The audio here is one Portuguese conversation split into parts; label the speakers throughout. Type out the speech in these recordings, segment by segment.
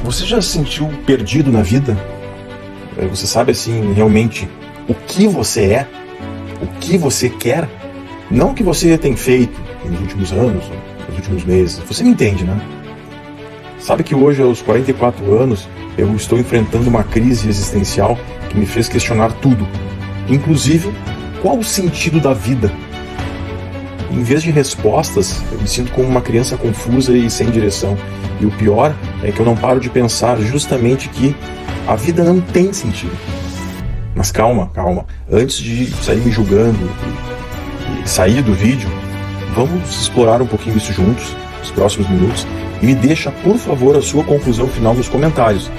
Speaker 1: Você já se sentiu perdido na vida? Você sabe assim realmente o que você é? O que você quer? Não o que você tem feito nos últimos anos, nos últimos meses. Você me entende, né? Sabe que hoje, aos 44 anos, eu estou enfrentando uma crise existencial que me fez questionar tudo. Inclusive, qual o sentido da vida? Em vez de respostas, eu me sinto como uma criança confusa e sem direção. E o pior é que eu não paro de pensar justamente que a vida não tem sentido. Mas calma. Antes de sair me julgando e sair do vídeo, vamos explorar um pouquinho isso juntos, nos próximos minutos. E me deixa, por favor, a sua conclusão final nos comentários.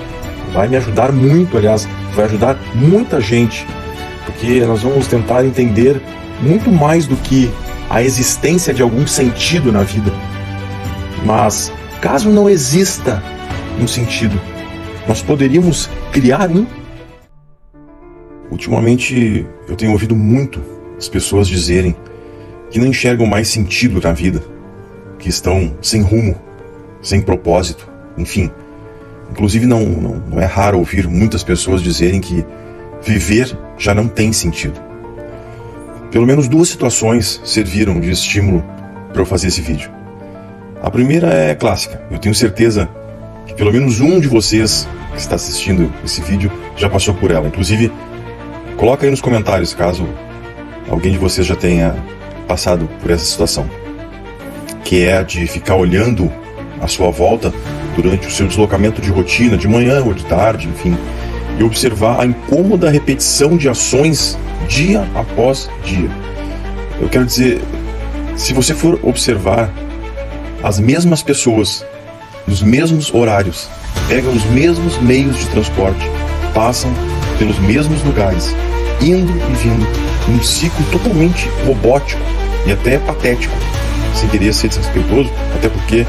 Speaker 1: Vai me ajudar muito, aliás, vai ajudar muita gente. Porque nós vamos tentar entender muito mais do que a existência de algum sentido na vida. Mas, caso não exista um sentido, nós poderíamos criar um? Ultimamente, eu tenho ouvido muito as pessoas dizerem que não enxergam mais sentido na vida, que estão sem rumo, sem propósito, enfim. Inclusive, não é raro ouvir muitas pessoas dizerem que viver já não tem sentido. Pelo menos duas situações serviram de estímulo para eu fazer esse vídeo. A primeira é clássica. Eu tenho certeza que pelo menos um de vocês que está assistindo esse vídeo já passou por ela. Inclusive, coloca aí nos comentários caso alguém de vocês já tenha passado por essa situação, que é a de ficar olhando à sua volta durante o seu deslocamento de rotina, de manhã ou de tarde, enfim, e observar a incômoda repetição de ações dia após dia. Eu quero dizer, se você for observar as mesmas pessoas, nos mesmos horários, pegam os mesmos meios de transporte, passam pelos mesmos lugares, indo e vindo, num ciclo totalmente robótico e até patético, sem querer ser desrespeitoso, até porque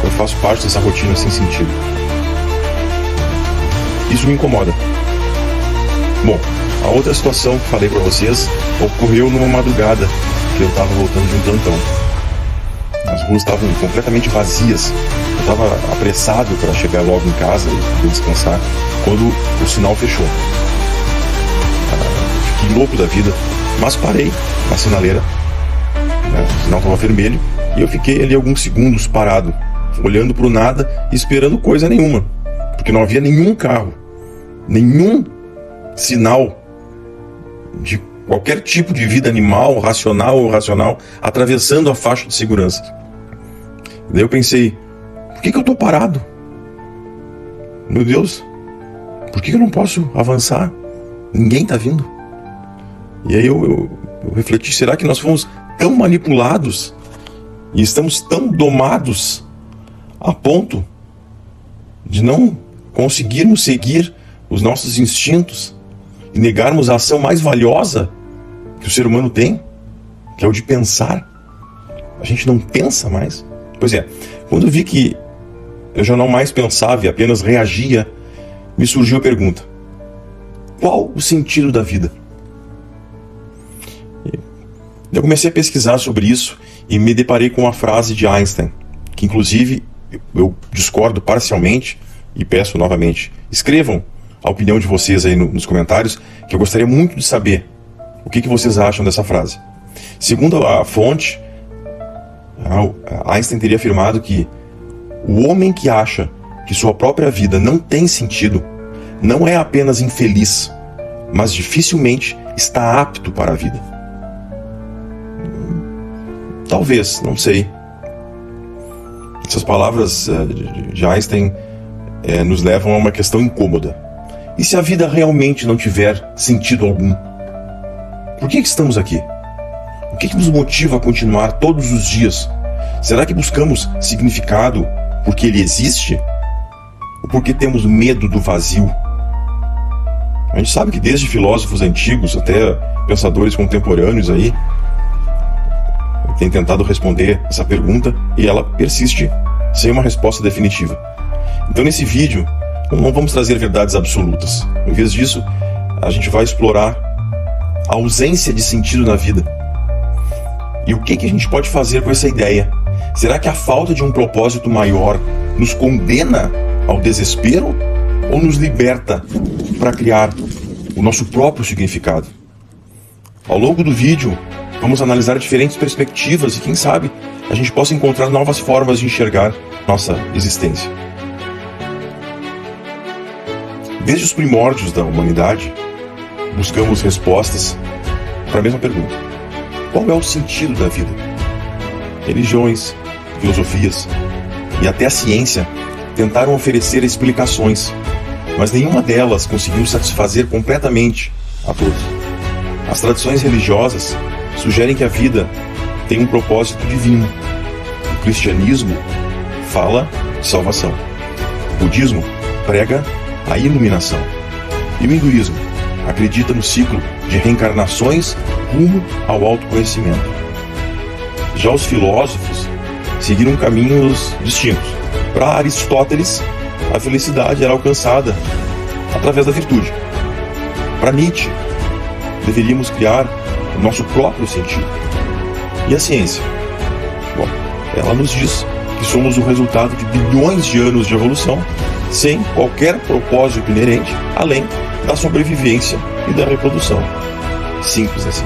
Speaker 1: eu faço parte dessa rotina sem sentido. Isso me incomoda. Bom, a outra situação que falei para vocês ocorreu numa madrugada que eu estava voltando de um plantão. As ruas estavam completamente vazias. Eu estava apressado para chegar logo em casa e descansar quando o sinal fechou. Fiquei louco da vida, mas parei na sinaleira. O sinal estava vermelho e eu fiquei ali alguns segundos parado, olhando para o nada e esperando coisa nenhuma, porque não havia nenhum carro, nenhum sinal de qualquer tipo de vida animal, racional ou irracional, atravessando a faixa de segurança. Daí eu pensei, por que eu estou parado? Meu Deus, por que eu não posso avançar? Ninguém está vindo. E aí eu refleti, será que nós fomos tão manipulados e estamos tão domados a ponto de não conseguirmos seguir os nossos instintos e negarmos a ação mais valiosa que o ser humano tem, que é o de pensar? A gente não pensa mais. Pois é, quando eu vi que eu já não mais pensava e apenas reagia, me surgiu a pergunta: qual o sentido da vida? Eu comecei a pesquisar sobre isso e me deparei com uma frase de Einstein, que inclusive eu discordo parcialmente e peço novamente, escrevam a opinião de vocês aí nos comentários, que eu gostaria muito de saber o que vocês acham dessa frase. Segundo a fonte, Einstein teria afirmado que o homem que acha que sua própria vida não tem sentido não é apenas infeliz, mas dificilmente está apto para a vida. Talvez, não sei. Essas palavras de Einstein nos levam a uma questão incômoda. E se a vida realmente não tiver sentido algum? Por que estamos aqui? O que nos motiva a continuar todos os dias? Será que buscamos significado porque ele existe? Ou porque temos medo do vazio? A gente sabe que desde filósofos antigos até pensadores contemporâneos aí têm tentado responder essa pergunta e ela persiste sem uma resposta definitiva. Então nesse vídeo não vamos trazer verdades absolutas. Em vez disso, a gente vai explorar a ausência de sentido na vida. E o que a gente pode fazer com essa ideia? Será que a falta de um propósito maior nos condena ao desespero ou nos liberta para criar o nosso próprio significado? Ao longo do vídeo, vamos analisar diferentes perspectivas e, quem sabe, a gente possa encontrar novas formas de enxergar nossa existência. Desde os primórdios da humanidade, buscamos respostas para a mesma pergunta: qual é o sentido da vida? Religiões, filosofias e até a ciência tentaram oferecer explicações, mas nenhuma delas conseguiu satisfazer completamente a todos. As tradições religiosas sugerem que a vida tem um propósito divino. O cristianismo fala de salvação. O budismo prega a iluminação. E o hinduísmo acredita no ciclo de reencarnações rumo ao autoconhecimento. Já os filósofos seguiram caminhos distintos. Para Aristóteles, a felicidade era alcançada através da virtude. Para Nietzsche, deveríamos criar o nosso próprio sentido. E a ciência? Bom, ela nos diz que somos o resultado de bilhões de anos de evolução, sem qualquer propósito inerente, além da sobrevivência e da reprodução. Simples assim.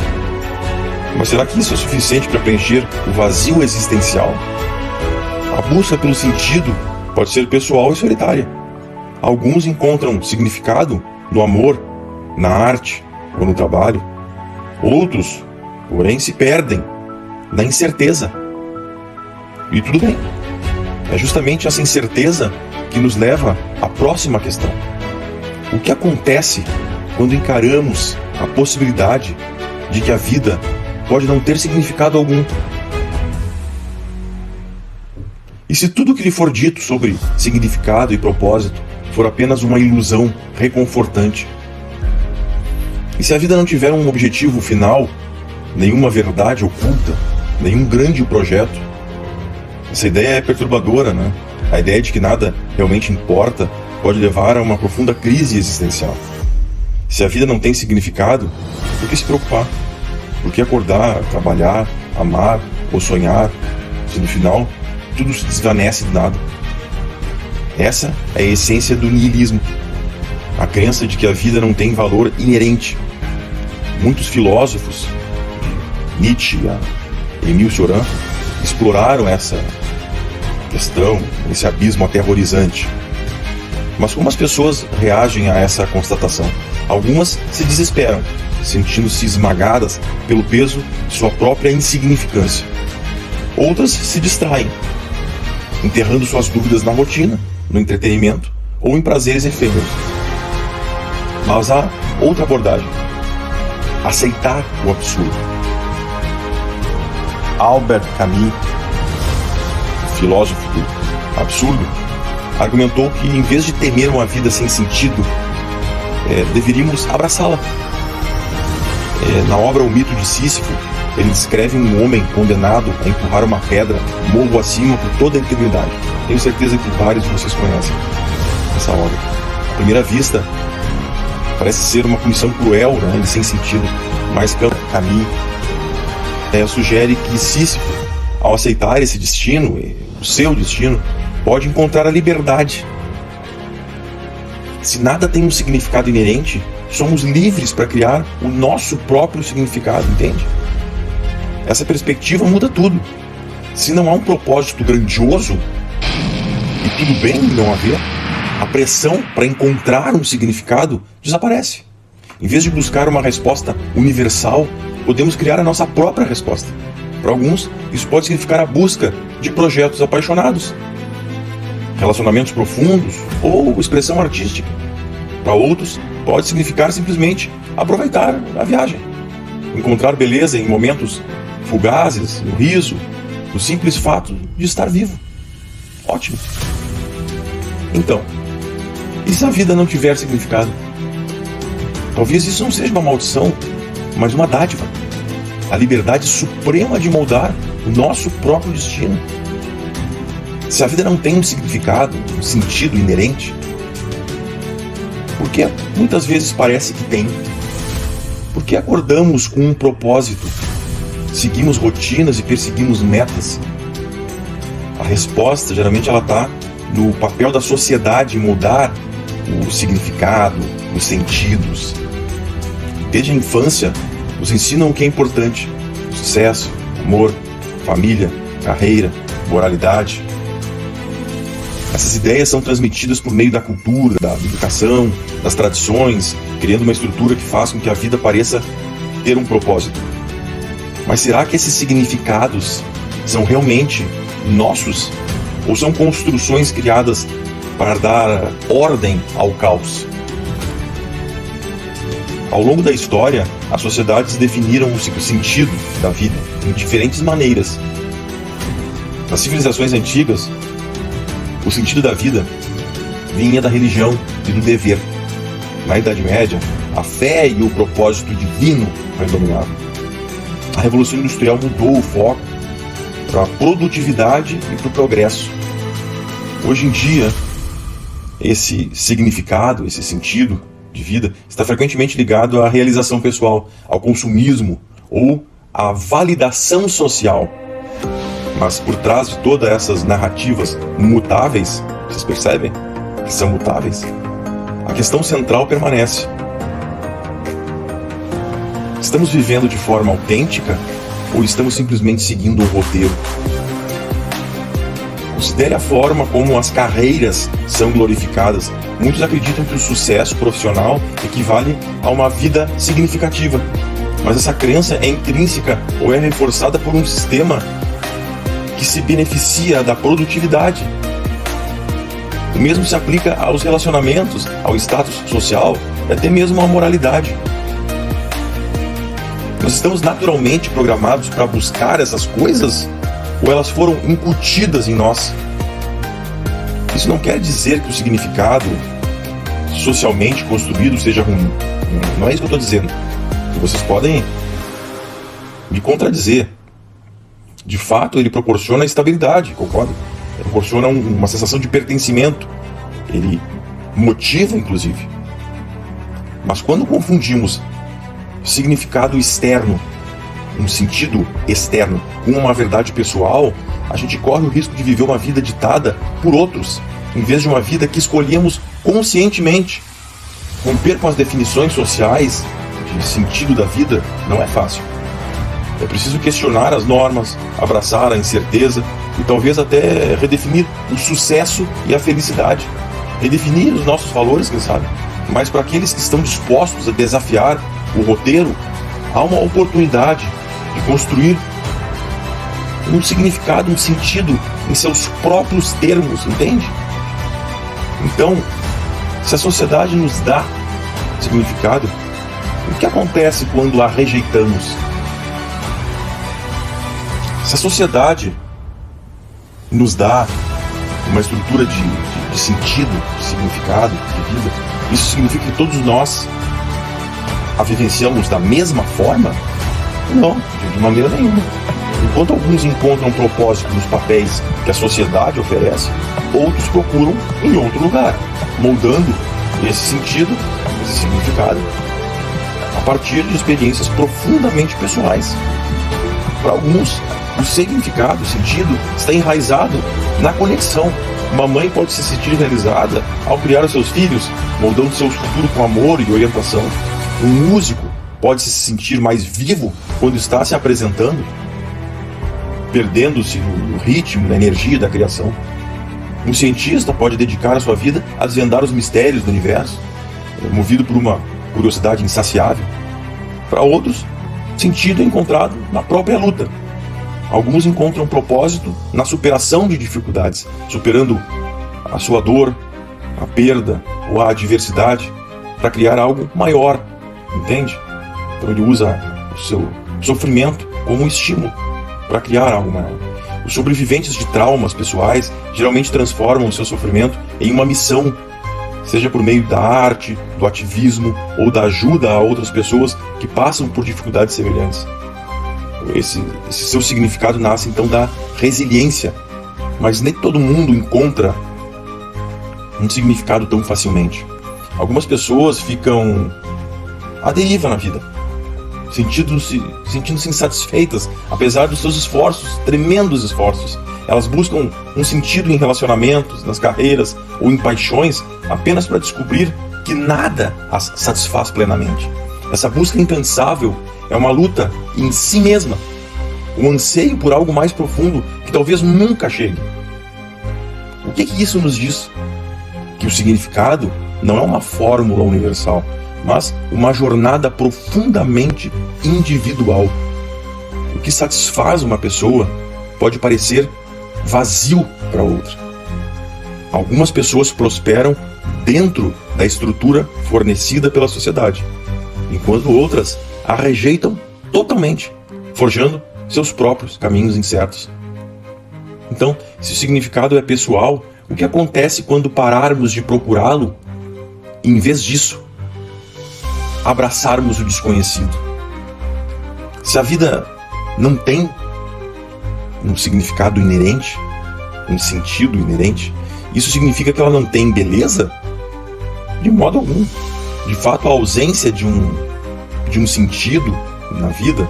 Speaker 1: Mas será que isso é suficiente para preencher o vazio existencial? A busca pelo sentido pode ser pessoal e solitária. Alguns encontram significado no amor, na arte ou no trabalho. Outros, porém, se perdem na incerteza. E tudo bem. É justamente essa incerteza que nos leva à próxima questão. O que acontece quando encaramos a possibilidade de que a vida pode não ter significado algum? E se tudo o que lhe for dito sobre significado e propósito for apenas uma ilusão reconfortante? E se a vida não tiver um objetivo final, nenhuma verdade oculta, nenhum grande projeto? Essa ideia é perturbadora, né? A ideia de que nada realmente importa pode levar a uma profunda crise existencial. Se a vida não tem significado, por que se preocupar? Por que acordar, trabalhar, amar ou sonhar, se no final tudo se desvanece do nada? Essa é a essência do niilismo, a crença de que a vida não tem valor inerente. Muitos filósofos, Nietzsche e Émile Cioran, exploraram essa questão, esse abismo aterrorizante. Mas como as pessoas reagem a essa constatação? Algumas se desesperam, sentindo-se esmagadas pelo peso de sua própria insignificância. Outras se distraem, enterrando suas dúvidas na rotina, no entretenimento ou em prazeres efêmeros. Mas há outra abordagem: aceitar o absurdo. Albert Camus, filósofo do absurdo, argumentou que, em vez de temer uma vida sem sentido, deveríamos abraçá-la. Na obra O Mito de Sísifo, ele descreve um homem condenado a empurrar uma pedra morro acima por toda a eternidade. Tenho certeza que vários de vocês conhecem essa obra. À primeira vista, parece ser uma punição cruel, né, e sem sentido, mas Camus sugere que Sísifo, ao aceitar esse destino, o seu destino, pode encontrar a liberdade. Se nada tem um significado inerente, somos livres para criar o nosso próprio significado, entende? Essa perspectiva muda tudo. Se não há um propósito grandioso, e tudo bem não haver, a pressão para encontrar um significado desaparece. Em vez de buscar uma resposta universal, podemos criar a nossa própria resposta. Para alguns, isso pode significar a busca de projetos apaixonados, relacionamentos profundos ou expressão artística. Para outros, pode significar simplesmente aproveitar a viagem, encontrar beleza em momentos fugazes, no riso, no simples fato de estar vivo. Ótimo. Então, e se a vida não tiver significado? Talvez isso não seja uma maldição, mas uma dádiva. A liberdade suprema de moldar o nosso próprio destino. Se a vida não tem um significado, um sentido inerente, porque muitas vezes parece que tem. Por que acordamos com um propósito? Seguimos rotinas e perseguimos metas? A resposta, geralmente, ela está no papel da sociedade em mudar o significado, os sentidos. Desde a infância, nos ensinam o que é importante: sucesso, amor, família, carreira, moralidade. Essas ideias são transmitidas por meio da cultura, da educação, das tradições, criando uma estrutura que faz com que a vida pareça ter um propósito. Mas será que esses significados são realmente nossos? Ou são construções criadas para dar ordem ao caos? Ao longo da história, as sociedades definiram o sentido da vida em diferentes maneiras. Nas civilizações antigas, o sentido da vida vinha da religião e do dever. Na Idade Média, a fé e o propósito divino predominavam. A Revolução Industrial mudou o foco para a produtividade e para o progresso. Hoje em dia, esse significado, esse sentido de vida está frequentemente ligado à realização pessoal, ao consumismo ou à validação social. Mas por trás de todas essas narrativas mutáveis, vocês percebem que são mutáveis, a questão central permanece. Estamos vivendo de forma autêntica ou estamos simplesmente seguindo um roteiro? Considere a forma como as carreiras são glorificadas. Muitos acreditam que o sucesso profissional equivale a uma vida significativa. Mas essa crença é intrínseca ou é reforçada por um sistema que se beneficia da produtividade. O mesmo se aplica aos relacionamentos, ao status social e até mesmo à moralidade. Nós estamos naturalmente programados para buscar essas coisas ou elas foram incutidas em nós? Isso não quer dizer que o significado socialmente construído seja ruim. Não é isso que eu estou dizendo. Vocês podem me contradizer. De fato, ele proporciona estabilidade, concordo? Ele proporciona uma sensação de pertencimento. Ele motiva, inclusive. Mas quando confundimos significado externo, um sentido externo, com uma verdade pessoal, a gente corre o risco de viver uma vida ditada por outros, em vez de uma vida que escolhemos conscientemente. Romper com as definições sociais de sentido da vida não é fácil. É preciso questionar as normas, abraçar a incerteza e talvez até redefinir o sucesso e a felicidade. Redefinir os nossos valores, quem sabe. Mas para aqueles que estão dispostos a desafiar o roteiro, há uma oportunidade de construir um significado, um sentido em seus próprios termos, entende? Então, se a sociedade nos dá significado, o que acontece quando a rejeitamos? Se a sociedade nos dá uma estrutura de sentido, de significado, de vida, isso significa que todos nós a vivenciamos da mesma forma? Não, de maneira nenhuma. Enquanto alguns encontram propósito nos papéis que a sociedade oferece, outros procuram em outro lugar, moldando esse sentido, esse significado, a partir de experiências profundamente pessoais. Para alguns, o significado, o sentido, está enraizado na conexão. Uma mãe pode se sentir realizada ao criar os seus filhos, moldando seu futuro com amor e orientação. Um músico pode se sentir mais vivo quando está se apresentando, perdendo-se no ritmo, na energia da criação. Um cientista pode dedicar a sua vida a desvendar os mistérios do universo, movido por uma curiosidade insaciável. Para outros, sentido é encontrado na própria luta. Alguns encontram propósito na superação de dificuldades, superando a sua dor, a perda ou a adversidade para criar algo maior, entende? Então ele usa o seu sofrimento como um estímulo para criar algo maior. Os sobreviventes de traumas pessoais geralmente transformam o seu sofrimento em uma missão, seja por meio da arte, do ativismo ou da ajuda a outras pessoas que passam por dificuldades semelhantes. Esse seu significado nasce então da resiliência, mas nem todo mundo encontra um significado tão facilmente. Algumas pessoas ficam à deriva na vida, sentindo-se insatisfeitas, apesar dos seus esforços, tremendos esforços. Elas buscam um sentido em relacionamentos, nas carreiras ou em paixões apenas para descobrir que nada as satisfaz plenamente. Essa busca incansável é uma luta em si mesma, um anseio por algo mais profundo que talvez nunca chegue. O que isso nos diz? Que o significado não é uma fórmula universal, mas uma jornada profundamente individual. O que satisfaz uma pessoa pode parecer vazio para outra. Algumas pessoas prosperam dentro da estrutura fornecida pela sociedade, enquanto outras a rejeitam totalmente, forjando seus próprios caminhos incertos. Então, se o significado é pessoal, o que acontece quando pararmos de procurá-lo e, em vez disso, abraçarmos o desconhecido? Se a vida não tem um significado inerente, um sentido inerente, isso significa que ela não tem beleza? De modo algum. De fato, a ausência de um sentido na vida,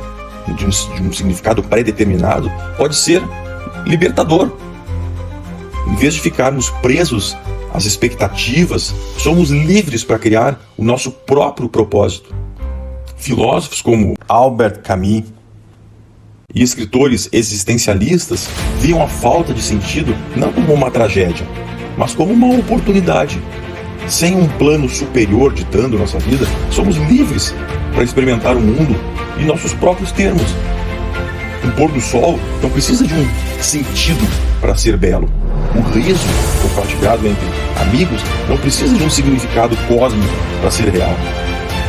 Speaker 1: de um significado pré-determinado, pode ser libertador. Em vez de ficarmos presos às expectativas, somos livres para criar o nosso próprio propósito. Filósofos como Albert Camus e escritores existencialistas viam a falta de sentido não como uma tragédia, mas como uma oportunidade. Sem um plano superior ditando nossa vida, somos livres para experimentar o mundo em nossos próprios termos. Um pôr do sol não precisa de um sentido para ser belo. O riso compartilhado entre amigos não precisa de um significado cósmico para ser real.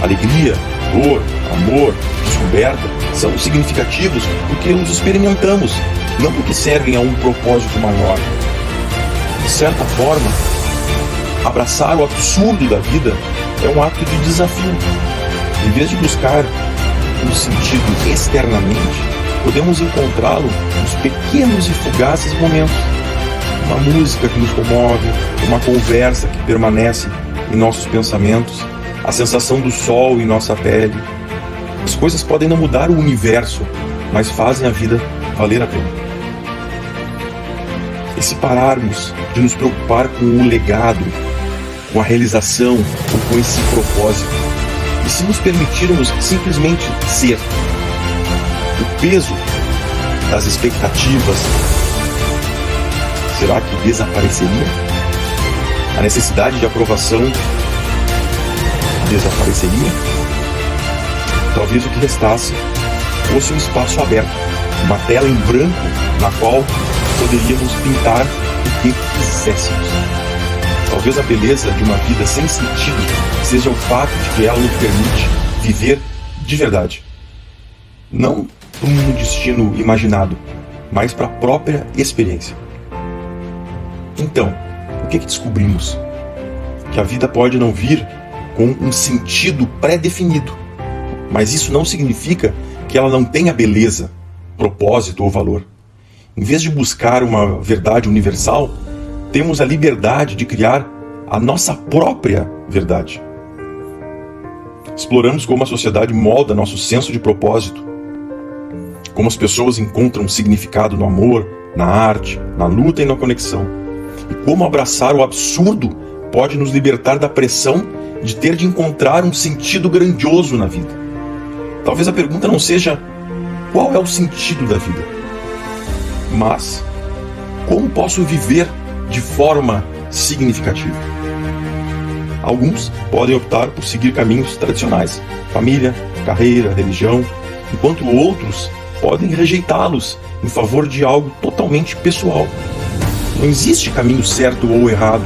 Speaker 1: Alegria, dor, amor, descoberta são significativos porque os experimentamos, não porque servem a um propósito maior. De certa forma, abraçar o absurdo da vida é um ato de desafio. Em vez de buscar um sentido externamente, podemos encontrá-lo nos pequenos e fugazes momentos. Uma música que nos comove, uma conversa que permanece em nossos pensamentos, a sensação do sol em nossa pele. As coisas podem não mudar o universo, mas fazem a vida valer a pena. E se pararmos de nos preocupar com o legado, com a realização ou com esse propósito, e se nos permitirmos simplesmente ser, o peso das expectativas, será que desapareceria? A necessidade de aprovação desapareceria? Talvez o que restasse fosse um espaço aberto, uma tela em branco na qual poderíamos pintar o que quiséssemos. Talvez a beleza de uma vida sem sentido seja o fato de que ela nos permite viver de verdade. Não para um destino imaginado, mas para a própria experiência. Então, o que descobrimos? Que a vida pode não vir com um sentido pré-definido, mas isso não significa que ela não tenha beleza, propósito ou valor. Em vez de buscar uma verdade universal, temos a liberdade de criar a nossa própria verdade. Exploramos como a sociedade molda nosso senso de propósito, como as pessoas encontram significado no amor, na arte, na luta e na conexão, e como abraçar o absurdo pode nos libertar da pressão de ter de encontrar um sentido grandioso na vida. Talvez a pergunta não seja qual é o sentido da vida, mas como posso viver de forma significativa. Alguns podem optar por seguir caminhos tradicionais, família, carreira, religião, enquanto outros podem rejeitá-los em favor de algo totalmente pessoal. Não existe caminho certo ou errado.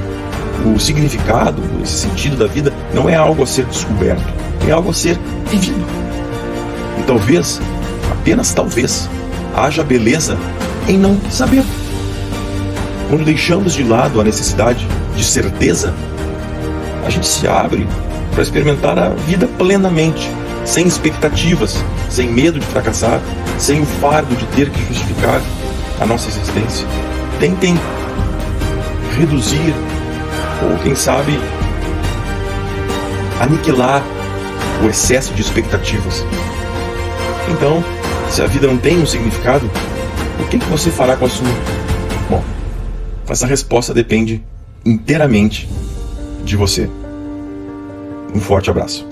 Speaker 1: O significado, esse sentido da vida, não é algo a ser descoberto, é algo a ser vivido. E talvez, apenas talvez, haja beleza em não saber. Quando deixamos de lado a necessidade de certeza, a gente se abre para experimentar a vida plenamente, sem expectativas, sem medo de fracassar, sem o fardo de ter que justificar a nossa existência. Tentem reduzir, ou quem sabe, aniquilar o excesso de expectativas. Então, se a vida não tem um significado, o que você fará com a sua? Essa resposta depende inteiramente de você. Um forte abraço.